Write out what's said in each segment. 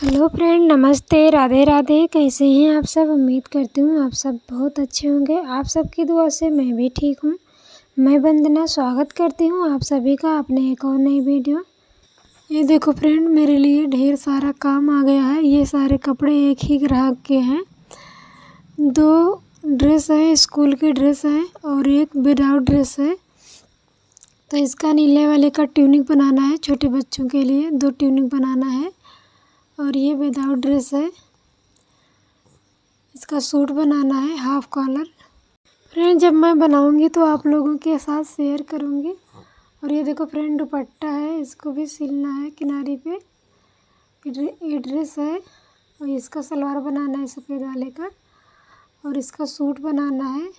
Hello friend, नमस्ते, राधे राधे। कैसे हैं आप सब? उम्मीद करती हूँ आप सब बहुत अच्छे होंगे। आप सबकी दुआ से मैं भी ठीक हूँ। मैं वंदना स्वागत करती हूँ आप सभी का अपने एक और नई वीडियो। ये देखो फ्रेंड, मेरे लिए ढेर सारा काम आ गया है। ये सारे कपड़े एक ही ग्राहक के हैं। 2 ड्रेस है, स्कूल की ड्रेस है और एक विदाउट ड्रेस है। तो इसका नीले वाले का ट्यूनिक बनाना है। छोटे बच्चों के लिए 2 ट्यूनिक बनाना है और ये विदाउट ड्रेस है। इसका सूट बनाना है हाफ कॉलर। फ्रेंड, जब मैं बनाऊंगी तो आप लोगों के साथ शेयर करूंगी। और ये देखो फ्रेंड, दुपट्टा है, इसको भी सिलना है किनारे पे। ये ड्रेस है और इसका सलवार बनाना है सफ़ेद वाले का। और इसका सूट बनाना है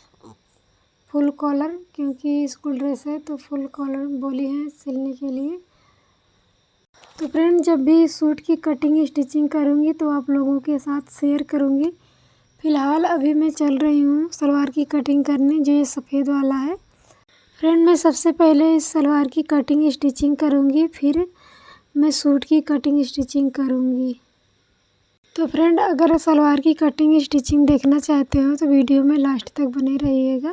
फुल कॉलर, क्योंकि स्कूल ड्रेस है तो फुल कॉलर बोली है सिलने के लिए। तो फ्रेंड, जब भी सूट की कटिंग स्टिचिंग करूँगी तो आप लोगों के साथ शेयर करूँगी। फ़िलहाल अभी मैं चल रही हूँ सलवार की कटिंग करने, जो ये सफ़ेद वाला है। फ्रेंड, मैं सबसे पहले इस सलवार की कटिंग स्टिचिंग करूँगी, फिर मैं सूट की कटिंग स्टिचिंग करूँगी। तो फ्रेंड, अगर सलवार की कटिंग स्टिचिंग देखना चाहते हो तो वीडियो में लास्ट तक बने रहिएगा।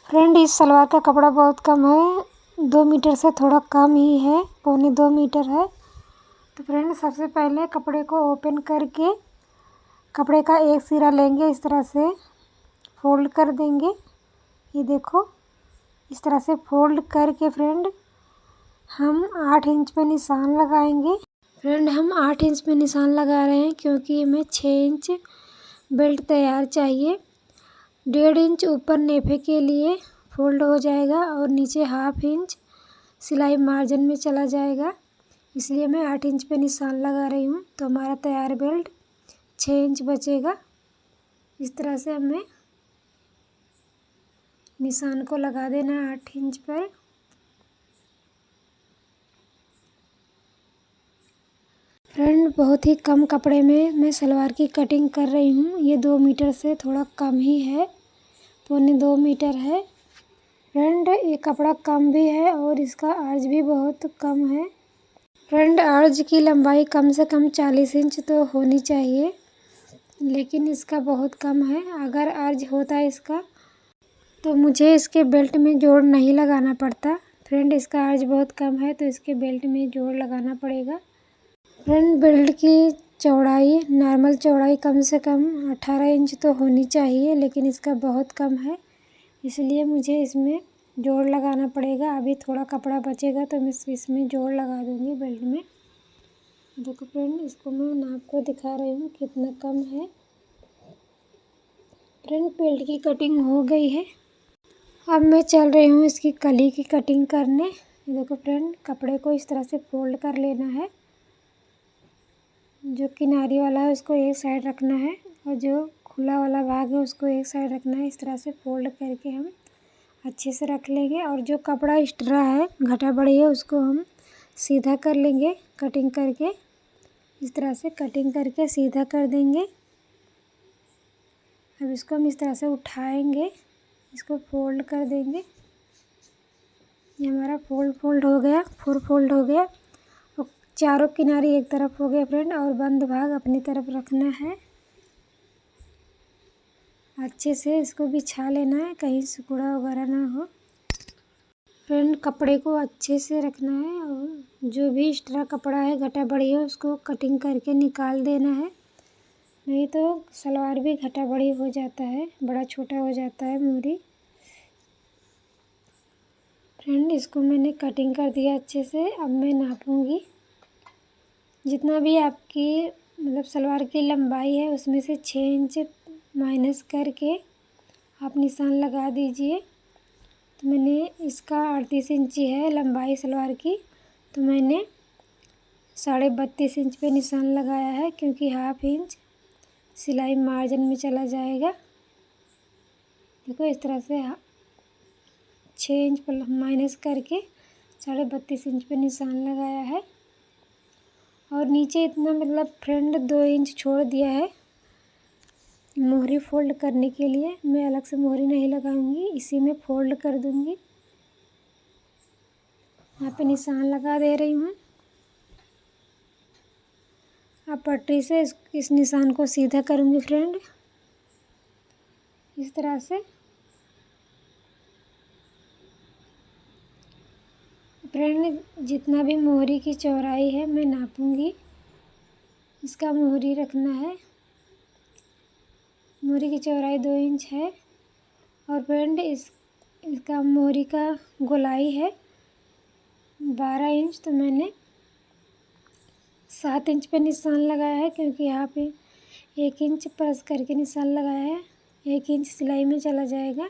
फ्रेंड, इस सलवार का कपड़ा बहुत कम है, 2 मीटर से थोड़ा कम ही है, 1.25 मीटर है। तो फ्रेंड, सबसे पहले कपड़े को ओपन करके कपड़े का एक सिरा लेंगे, इस तरह से फोल्ड कर देंगे। ये देखो, इस तरह से फोल्ड करके फ्रेंड हम 8 इंच पे निशान लगाएंगे। फ्रेंड, हम 8 इंच पे निशान लगा रहे हैं क्योंकि हमें 6 इंच बेल्ट तैयार चाहिए। 1.5 इंच ऊपर नेफे के लिए फोल्ड हो जाएगा और नीचे हाफ इंच सिलाई मार्जिन में चला जाएगा, इसलिए मैं 8 इंच पे निशान लगा रही हूँ। तो हमारा तैयार बेल्ट 6 इंच बचेगा। इस तरह से हमें निशान को लगा देना 8 इंच पर। फ्रेंड, बहुत ही कम कपड़े में मैं सलवार की कटिंग कर रही हूँ। ये 2 मीटर से थोड़ा कम ही है, 1.25 मीटर है। फ्रेंड, ये कपड़ा कम भी है और इसका अर्ज भी बहुत कम है। फ्रेंड, अर्ज की लंबाई कम से कम 40 इंच तो होनी चाहिए, लेकिन इसका बहुत कम है। अगर अर्ज होता है इसका तो मुझे इसके बेल्ट में जोड़ नहीं लगाना पड़ता। फ्रेंड, इसका अर्ज बहुत कम है तो इसके बेल्ट में जोड़ लगाना पड़ेगा। फ्रेंड, बेल्ट की चौड़ाई, नॉर्मल चौड़ाई कम से कम 18 इंच तो होनी चाहिए, लेकिन इसका बहुत कम है, इसलिए मुझे इसमें जोड़ लगाना पड़ेगा। अभी थोड़ा कपड़ा बचेगा तो मैं इसमें जोड़ लगा दूँगी बेल्ट में। देखो फ्रेंड, इसको मैं नाप को दिखा रही हूँ कितना कम है। फ्रेंड, बेल्ट की कटिंग हो गई है। अब मैं चल रही हूँ इसकी कली की कटिंग करने। देखो फ्रेंड, कपड़े को इस तरह से फोल्ड कर लेना है। जो किनारी वाला है उसको एक साइड रखना है और जो खुला वाला भाग है उसको एक साइड रखना है। इस तरह से फोल्ड करके हम अच्छे से रख लेंगे। और जो कपड़ा एक्स्ट्रा है, घटा बढ़ी है, उसको हम सीधा कर लेंगे कटिंग करके। इस तरह से कटिंग करके सीधा कर देंगे। अब इसको हम इस तरह से उठाएंगे, इसको फोल्ड कर देंगे। ये हमारा फोल्ड हो गया, 4 फोल्ड हो गया और चारों किनारे एक तरफ हो गए फ्रेंड। और बंद भाग अपनी तरफ रखना है। अच्छे से इसको बिछा लेना है, कहीं सिकुड़ा वगैरह ना हो। फ्रेंड, कपड़े को अच्छे से रखना है और जो भी एक्स्ट्रा कपड़ा है, घटा बढ़ी है, उसको कटिंग करके निकाल देना है। नहीं तो सलवार भी घटा बढ़ी हो जाता है, बड़ा छोटा हो जाता है मोरी। फ्रेंड, इसको मैंने कटिंग कर दिया अच्छे से। अब मैं नापूंगी जितना भी आपकी सलवार की लंबाई है उसमें से 6 इंच माइनस करके आप निशान लगा दीजिए। तो मैंने इसका 38 इंची है लंबाई सलवार की, तो मैंने 32.5 इंच पे निशान लगाया है, क्योंकि हाफ इंच सिलाई मार्जिन में चला जाएगा। देखो, इस तरह से 6 इंच पर माइनस करके 32.5 इंच पे निशान लगाया है। और नीचे इतना फ्रेंड 2 इंच छोड़ दिया है मोहरी फोल्ड करने के लिए। मैं अलग से मोहरी नहीं लगाऊंगी, इसी में फोल्ड कर दूंगी। यहाँ पे निशान लगा दे रही हूँ। अब पटरी से इस निशान को सीधा करूँगी फ्रेंड, इस तरह से। फ्रेंड जितना भी मोहरी की चौड़ाई है मैं नापूंगी, इसका मोहरी रखना है। मोहरी की चौड़ाई 2 इंच है। और फ्रेंड इसका मोहरी का गोलाई है 12 इंच, तो मैंने 7 इंच पे निशान लगाया है, क्योंकि यहाँ पे 1 इंच प्रेस करके निशान लगाया है। 1 इंच सिलाई में चला जाएगा।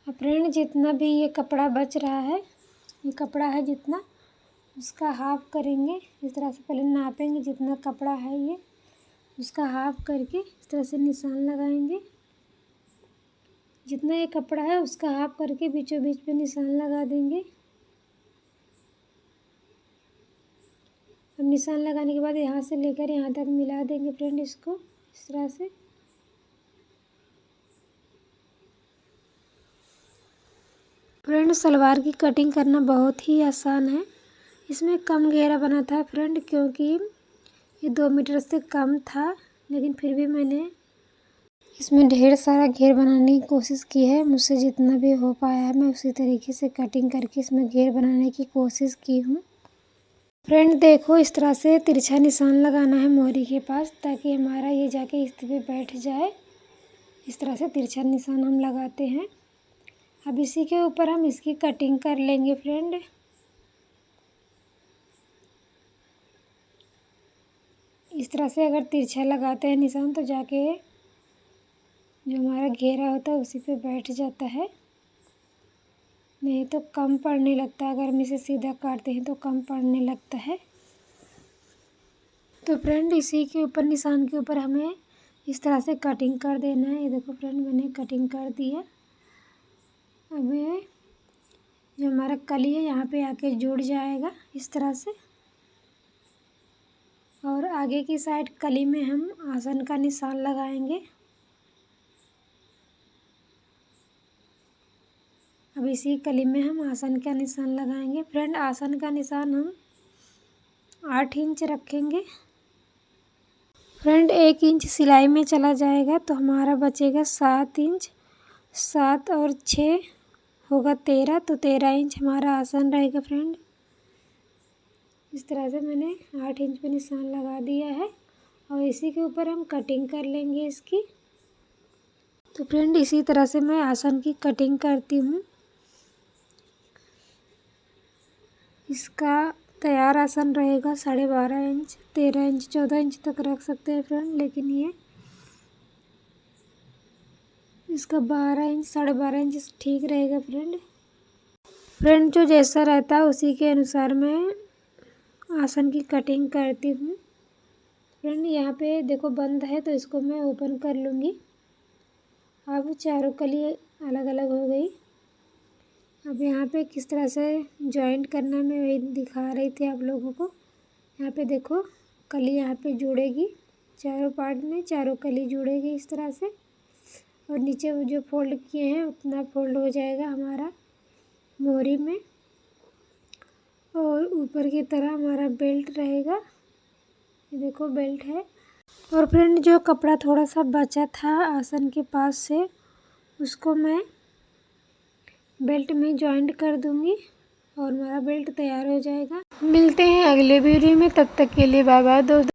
अब फ्रेंड जितना भी ये कपड़ा बच रहा है, ये कपड़ा है जितना, उसका हाफ करेंगे। इस तरह से पहले नापेंगे जितना कपड़ा है ये, उसका हाफ करके इस तरह से निशान लगाएंगे। जितना ये कपड़ा है उसका हाफ करके बीचों बीच पे निशान लगा देंगे। अब निशान लगाने के बाद यहाँ से लेकर यहाँ तक मिला देंगे फ्रेंड इसको, इस तरह से। फ्रेंड सलवार की कटिंग करना बहुत ही आसान है। इसमें कम घेरा बना था फ्रेंड, क्योंकि ये 2 मीटर से कम था, लेकिन फिर भी मैंने इसमें ढेर सारा घेर बनाने की कोशिश की है। मुझसे जितना भी हो पाया है मैं उसी तरीके से कटिंग करके इसमें घेर बनाने की कोशिश की हूँ। फ्रेंड देखो, इस तरह से तिरछा निशान लगाना है मोहरी के पास, ताकि हमारा ये जाके इस पे बैठ जाए। इस तरह से तिरछा निशान हम लगाते हैं। अब इसी के ऊपर हम इसकी कटिंग कर लेंगे फ्रेंड। इस तरह से अगर तिरछा लगाते हैं निशान, तो जाके जो हमारा घेरा होता है उसी पे बैठ जाता है, नहीं तो कम पड़ने लगता है। अगर हम इसे सीधा काटते हैं तो कम पड़ने लगता है। तो फ्रेंड इसी के ऊपर, निशान के ऊपर हमें इस तरह से कटिंग कर देना है। ये देखो फ्रेंड, मैंने कटिंग कर दी है। अब ये जो हमारा कली है यहाँ पे आके जुड़ जाएगा इस तरह से। और आगे की साइड कली में हम आसन का निशान लगाएंगे। अब इसी कली में हम आसन का निशान लगाएंगे। फ्रेंड आसन का निशान हम 8 इंच रखेंगे। फ्रेंड 1 इंच सिलाई में चला जाएगा, तो हमारा बचेगा 7 इंच। 7 और 6 होगा 13, तो 13 इंच हमारा आसन रहेगा फ्रेंड। इस तरह से मैंने 8 इंच पे निशान लगा दिया है, और इसी के ऊपर हम कटिंग कर लेंगे इसकी। तो फ्रेंड इसी तरह से मैं आसन की कटिंग करती हूँ। इसका तैयार आसन रहेगा 12.5 इंच, 13 इंच, 14 इंच तक रख सकते हैं फ्रेंड, लेकिन ये इसका 12 इंच, 12.5 इंच ठीक रहेगा फ्रेंड। फ्रेंड जो जैसा रहता है उसी के अनुसार मैं आसन की कटिंग करती हूँ। फ्रेंड यहाँ पे देखो बंद है, तो इसको मैं ओपन कर लूँगी। अब चारों कली अलग अलग हो गई। अब यहाँ पे किस तरह से जॉइंट करना है मैं वही दिखा रही थी आप लोगों को। यहाँ पे देखो कली यहाँ पे जुड़ेगी, चारों पार्ट में चारों कली जुड़ेगी इस तरह से। और नीचे वो जो फोल्ड किए हैं उतना फोल्ड हो जाएगा हमारा मोहरी में। और ऊपर की तरह हमारा बेल्ट रहेगा, ये देखो बेल्ट है। और फ्रेंड जो कपड़ा थोड़ा सा बचा था आसन के पास से, उसको मैं बेल्ट में जॉइंट कर दूंगी और हमारा बेल्ट तैयार हो जाएगा। मिलते हैं अगले वीडियो में, तब तक के लिए बाय बाय दोस्तों।